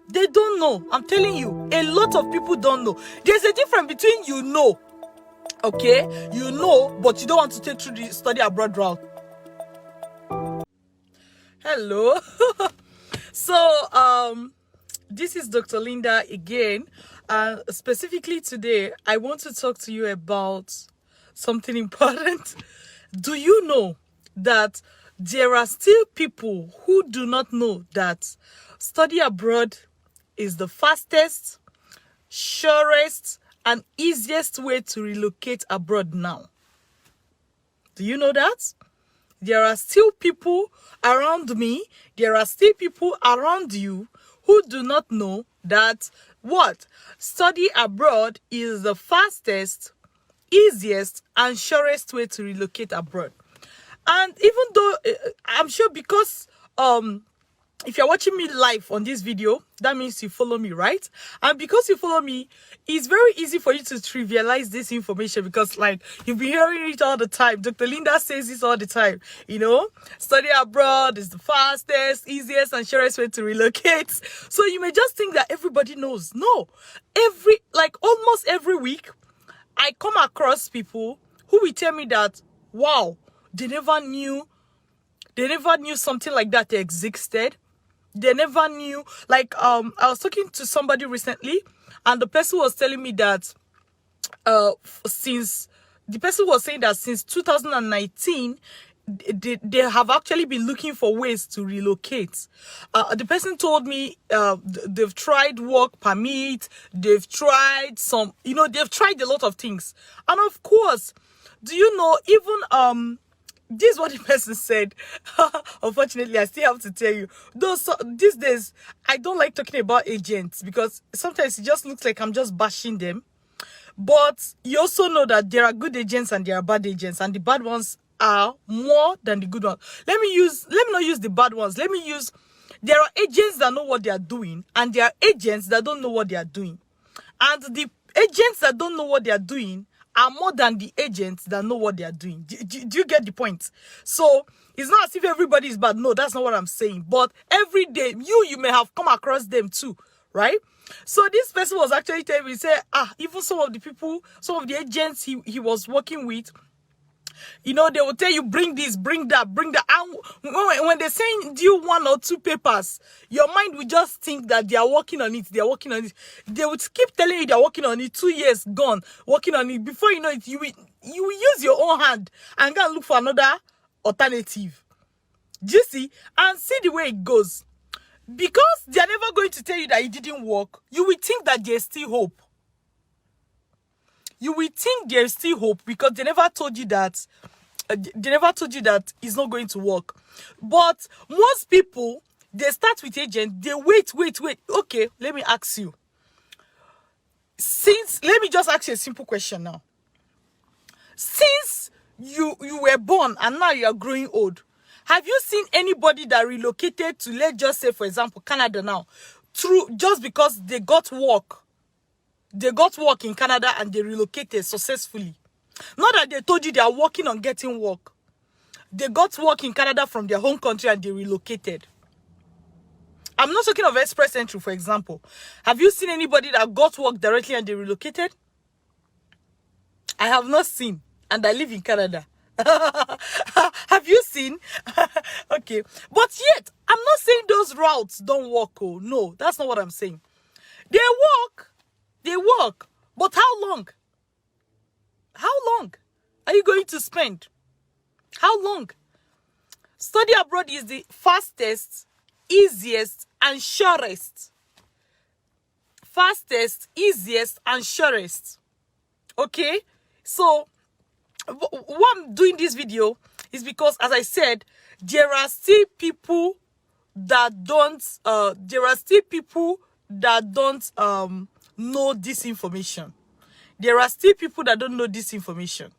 They don't know. I'm telling you, a lot of people don't know. There's a difference between you know, okay? You know, but you don't want to take through the study abroad route. Hello. So, this is Dr. Linda again. Specifically today, I want to talk to you about something important. Do you know that there are still people who do not know that study abroad is the fastest, surest, and easiest way to relocate abroad now? Do you know that? There are still people around me, there are still people around you who do not know that what? Study abroad is the fastest, easiest, and surest way to relocate abroad. And even though I'm sure because if you're watching me live on this video, that means you follow me, right? And because you follow me, it's very easy for you to trivialize this information because, like, you've been hearing it all the time. Dr. Linda says this all the time, you know? Study abroad is the fastest, easiest, and surest way to relocate. So you may just think that everybody knows. No. Almost every week, I come across people who will tell me that, wow, they never knew something like that existed. They never knew. I was talking to somebody recently, and the person was telling me that since 2019, they have actually been looking for ways to relocate. The person told me they've tried work permit, they've tried they've tried a lot of things. And of course, do you know, even this is what the person said. Unfortunately, I still have to tell you. These days, I don't like talking about agents because sometimes it just looks like I'm just bashing them. But you also know that there are good agents and there are bad agents, and the bad ones are more than the good ones. Let me not use the bad ones. There are agents that know what they are doing, and there are agents that don't know what they are doing. And the agents that don't know what they are doing are more than the agents that know what they are doing. Do you get the point? So it's not as if everybody is bad. No, that's not what I'm saying. But every day, you may have come across them too, right? So this person was actually telling me, even some of the agents he was working with, they will tell you, bring this, bring that, bring that. And when they're saying due 1 or 2 papers, your mind will just think that they are working on it. They are working on it. They would keep telling you they're working on it. 2 years gone, working on it. Before you know it, you will use your own hand and go and look for another alternative. Do you see? And see the way it goes. Because they're never going to tell you that it didn't work, you will think that there's still hope. You will think there's still hope because they never told you that it's not going to work. But most people, they start with agents, they wait. Okay, let me ask you. Let me just ask you a simple question now. Since you were born and now you are growing old, have you seen anybody that relocated to, let's just say, for example, Canada now, just because they got work? They got work in Canada and they relocated successfully. Not that they told you they are working on getting work. They got work in Canada from their home country and they relocated. I'm not talking of express entry, for example. Have you seen anybody that got work directly and they relocated? I have not seen, and I live in Canada. Have you seen? Okay. But yet, I'm not saying those routes don't work. Oh, no, that's not what I'm saying. They work. But how long? How long are you going to spend? How long? Study abroad is the fastest, easiest, and surest. Fastest, easiest, and surest. Okay? So, what I'm doing this video is because, as I said, there are still people that don't know this information. There are still people that don't know this information.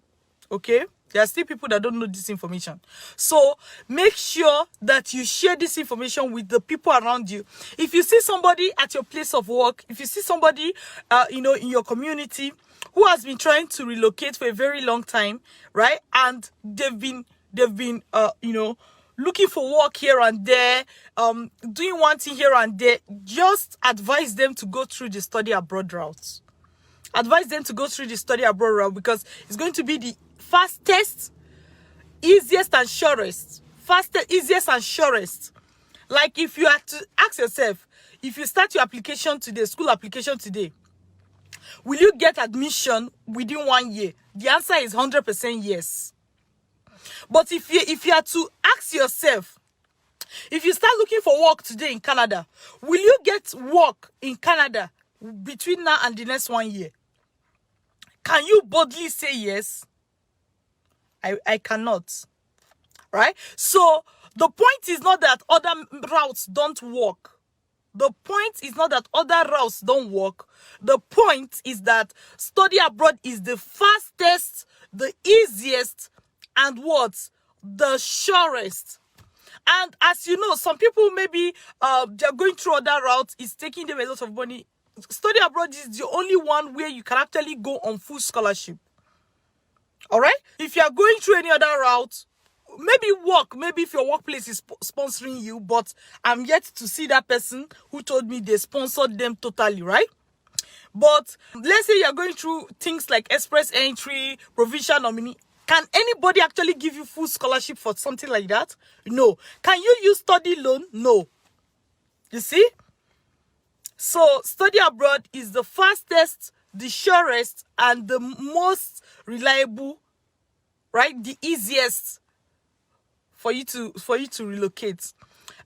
Okay? There are still people that don't know this information. So make sure that you share this information with the people around you. If you see somebody at your place of work, if you see somebody, in your community who has been trying to relocate for a very long time, right? And they've been looking for work here and there, doing one thing here and there, just advise them to go through the study abroad route. Advise them to go through the study abroad route, because it's going to be the fastest, easiest and surest. Fastest, easiest and surest. Like, if you had to ask yourself, if you start your application today, school application today, will you get admission within 1 year? The answer is 100% yes. But if you had to ask yourself, if you start looking for work today in Canada, will you get work in Canada between now and the next 1 year? Can you boldly say yes? I cannot. Right? So the point is not that other routes don't work. The point is not that other routes don't work. The point is that study abroad is the fastest, the easiest, and what? The surest. And as you know, some people maybe they're going through other routes. It's taking them a lot of money. Study abroad is the only one where you can actually go on full scholarship. All right? If you are going through any other route, maybe if your workplace is sponsoring you, but I'm yet to see that person who told me they sponsored them totally, right? But let's say you're going through things like express entry, provincial nominee. Can anybody actually give you full scholarship for something like that? No. Can you use study loan? No. You see? So study abroad is the fastest, the surest, and the most reliable, right? The easiest for you to relocate.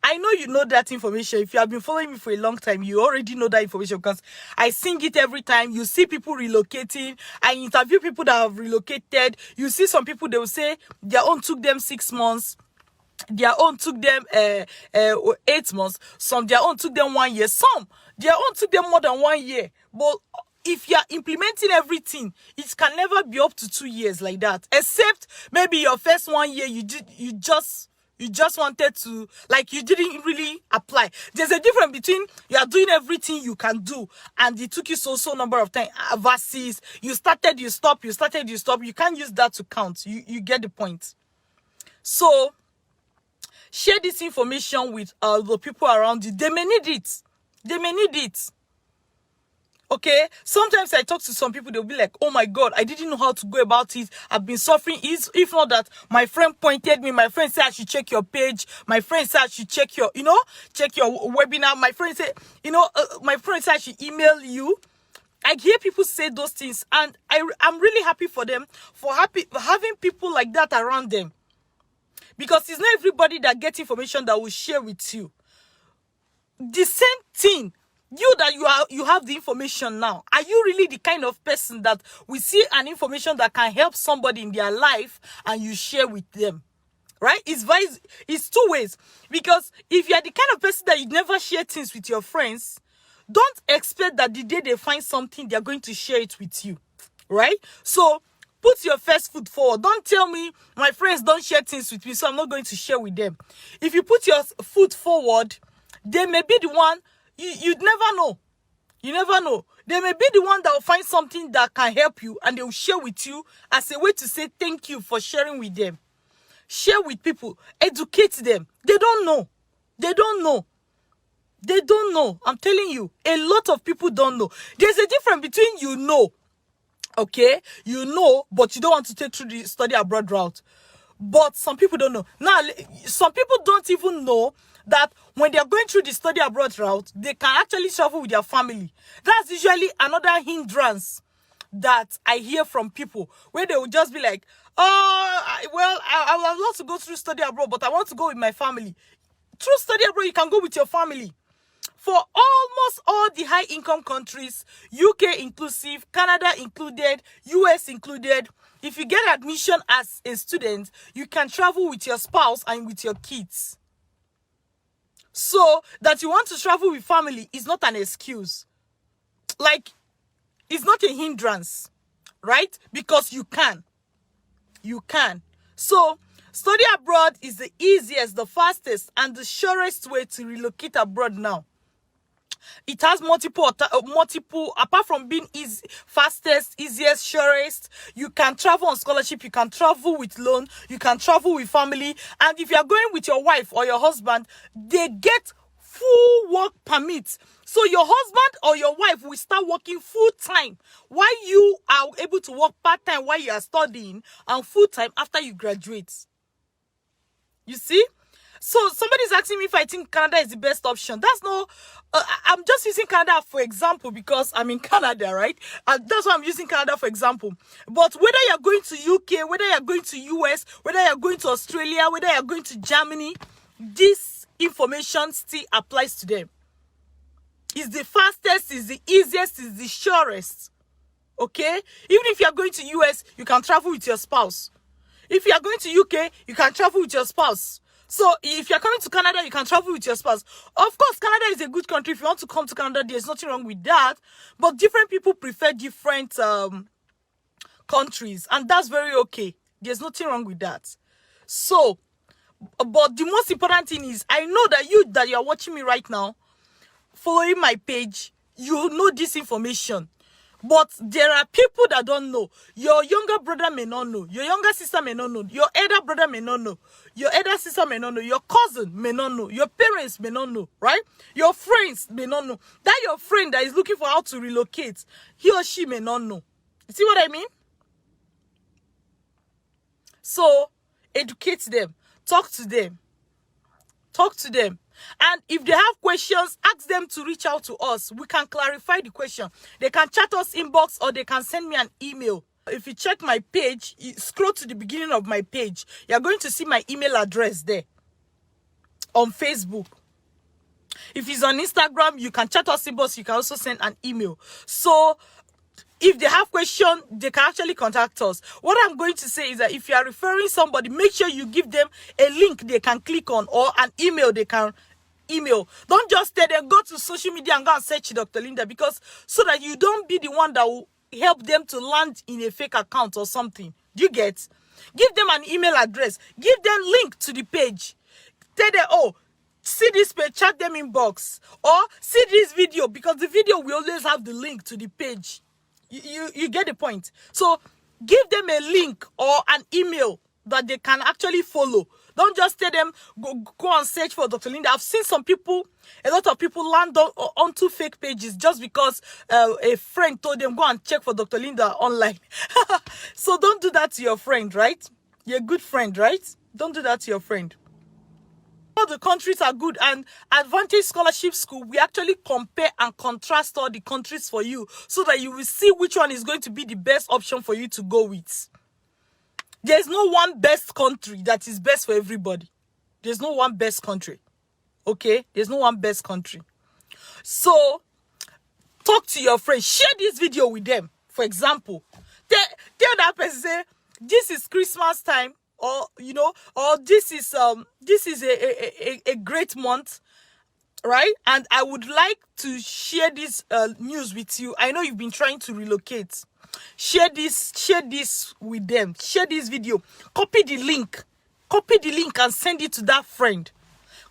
I know you know that information. If you have been following me for a long time, you already know that information, because I sing it every time. You see people relocating. I interview people that have relocated. You see some people, they will say their own took them 6 months. Their own took them 8 months. Some, their own took them 1 year. Some, their own took them more than 1 year. But if you are implementing everything, it can never be up to 2 years like that. Except maybe your first 1 year, you just wanted to, like, you didn't really apply. There's a difference between you are doing everything you can do and it took you so number of time versus you started, you stop, you started, you stop. You can't use that to count. You get the point. So share this information with the people around you. They may need it. They may need it. Okay, sometimes I talk to some people, they'll be like, oh my God, I didn't know how to go about it. I've been suffering. If not that, my friend pointed me. My friend said I should check your page. My friend said I should check your, check your webinar. My friend said, my friend said I should email you. I hear people say those things, and I'm really happy for them, for having people like that around them. Because it's not everybody that gets information that will share with you. The same thing. You have the information now. Are you really the kind of person that we see an information that can help somebody in their life and you share with them? Right? It's two ways. Because if you're the kind of person that you never share things with your friends, don't expect that the day they find something, they're going to share it with you. Right? So put your first foot forward. Don't tell me my friends don't share things with me, so I'm not going to share with them. If you put your foot forward, they may be the one. You'd never know. You never know. They may be the one that will find something that can help you, and they will share with you as a way to say thank you for sharing with them. Share with people. Educate them. They don't know. They don't know. They don't know. I'm telling you, a lot of people don't know. There's a difference between okay? You know, but you don't want to take through the study abroad route. But some people don't know. Now, some people don't even know that when they're going through the study abroad route, they can actually travel with their family. That's usually another hindrance that I hear from people, where they will just be like, I would love to go through study abroad, but I want to go with my family. Through study abroad, you can go with your family. For almost all the high-income countries, UK inclusive, Canada included, US included, if you get admission as a student, you can travel with your spouse and with your kids. So that you want to travel with family is not an excuse. Like, it's not a hindrance, right? Because you can. You can. So, study abroad is the easiest, the fastest, and the surest way to relocate abroad now. It has multiple, apart from being easy, fastest, easiest, surest. You can travel on scholarship, you can travel with loan, you can travel with family. And if you are going with your wife or your husband, they get full work permit. So your husband or your wife will start working full time while you are able to work part time while you are studying, and full time after you graduate. You see? So somebody's asking me if I think Canada is the best option. That's no, I'm just using Canada for example because I'm in Canada, right? That's why I'm using Canada for example. But whether you're going to UK, whether you're going to US, whether you're going to Australia, whether you're going to Germany, this information still applies to them. It's the fastest, it's the easiest, it's the surest. Okay? Even if you're going to US, you can travel with your spouse. If you are going to UK, you can travel with your spouse. So if you're coming to Canada, you can travel with your spouse. Of course, Canada is a good country. If you want to come to Canada, there's nothing wrong with that. But different people prefer different countries. And that's very okay. There's nothing wrong with that. So, but the most important thing is, I know that you're watching me right now, following my page, you know this information. But there are people that don't know. Your younger brother may not know. Your younger sister may not know. Your elder brother may not know. Your elder sister may not know. Your cousin may not know. Your parents may not know, right? Your friends may not know. That your friend that is looking for how to relocate, he or she may not know. You see what I mean? So, educate them. Talk to them. Talk to them. And if they have questions, ask them to reach out to us. We can clarify the question. They can chat us inbox or they can send me an email. If you check my page, you scroll to the beginning of my page, you're going to see my email address there on Facebook. If it's on Instagram, you can chat us inbox. You can also send an email. So if they have questions, they can actually contact us. What I'm going to say is that if you are referring somebody, make sure you give them a link they can click on or an email they can email. Don't just tell them, go to social media and go and search Dr. Linda, because so that you don't be the one that will help them to land in a fake account or something. Do you get? Give them an email address. Give them link to the page. Tell them, oh, see this page, chat them inbox. Or see this video, because the video will always have the link to the page. You get the point. So give them a link or an email that they can actually follow. Don't just tell them, go and search for Dr. Linda. I've seen a lot of people land onto fake pages just because a friend told them, go and check for Dr. Linda online. So don't do that to your friend, right? You're a good friend, right? Don't do that to your friend. All the countries are good, and Advantage Scholarship School, we actually compare and contrast all the countries for you so that you will see which one is going to be the best option for you to go with. There's no one best country that is best for everybody. There's no one best country. Okay? There's no one best country. So, talk to your friends. Share this video with them. For example, tell that person, say, this is Christmas time. Or or this is a great month, right? And I would like to share this news with you. I know you've been trying to relocate. Share this with them. Share this video. Copy the link and send it to that friend.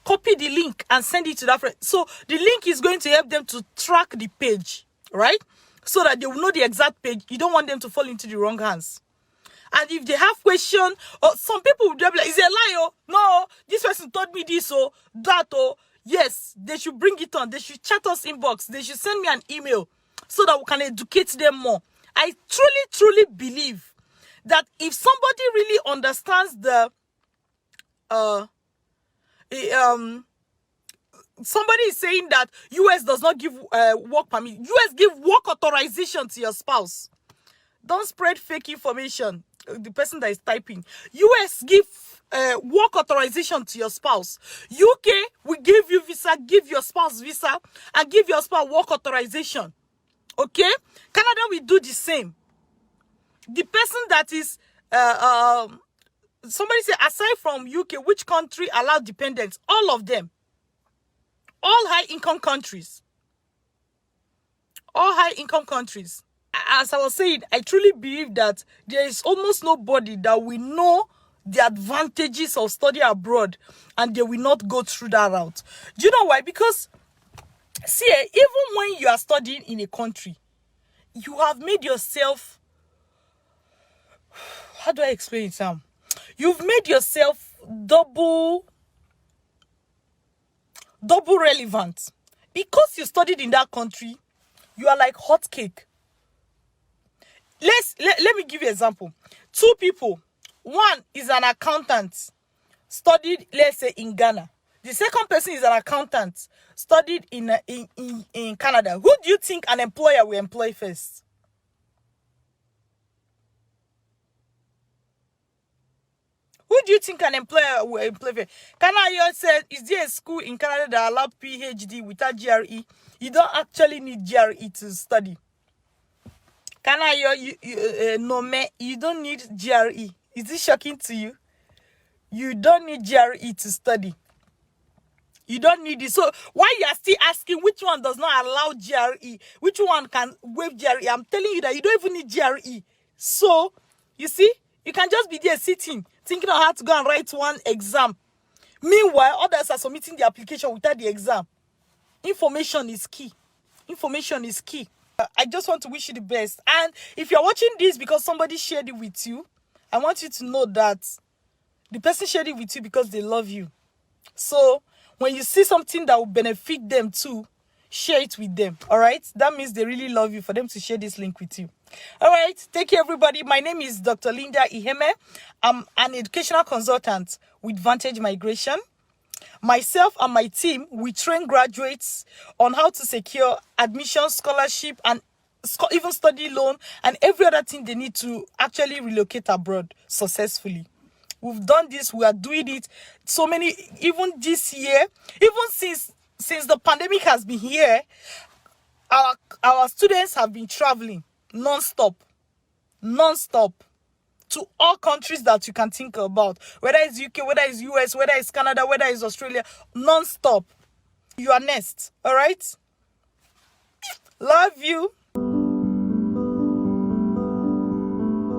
Copy the link and send it to that friend. So the link is going to help them to track the page, right? So that they will know the exact page. You don't want them to fall into the wrong hands. And if they have questions, or some people will be like, is it a lie? Oh, no, this person told me this or that. Or yes, they should bring it on. They should chat us inbox. They should send me an email so that we can educate them more. I truly, truly believe that if somebody really understands somebody is saying that US does not give work permit. US give work authorization to your spouse. Don't spread fake information. The person that is typing. US give work authorization to your spouse. UK will give you visa, give your spouse visa, and give your spouse work authorization. Okay? Canada will do the same. The person that is somebody say, aside from UK, which country allow dependents? All of them. All high-income countries. All high-income countries. As I was saying, I truly believe that there is almost nobody that will know the advantages of study abroad and they will not go through that route. Do you know why? Because See, even when you are studying in a country, you have made yourself, how do I explain it now? You've made yourself double relevant. Because you studied in that country, you are like hot cake. Let me give you an example. Two people, one is an accountant, studied, let's say, in Ghana. The second person is an accountant, studied in Canada. Who do you think an employer will employ first? Who do you think an employer will employ first? Canada said, is there a school in Canada that allows PhD without GRE? You don't actually need GRE to study. Canada, you don't need GRE. Is it shocking to you? You don't need GRE to study. You don't need it. So why you are still asking which one does not allow GRE? Which one can waive GRE? I'm telling you that you don't even need GRE. So, you see, you can just be there sitting, thinking of how to go and write one exam. Meanwhile, others are submitting the application without the exam. Information is key. Information is key. I just want to wish you the best. And if you're watching this because somebody shared it with you, I want you to know that the person shared it with you because they love you. So, when you see something that will benefit them too, share it with them. All right? That means they really love you for them to share this link with you. All right? Take care, everybody. My name is Dr. Linda Iheme. I'm an educational consultant with Vantage Migration. Myself and my team, we train graduates on how to secure admission, scholarship, and even study loan and every other thing they need to actually relocate abroad successfully. We've done this. We are doing it. So many, even this year, even since the pandemic has been here, our students have been traveling non-stop to all countries that you can think about, whether it's UK, whether it's US, whether it's Canada, whether it's Australia, non-stop. You are next. All right? Love you.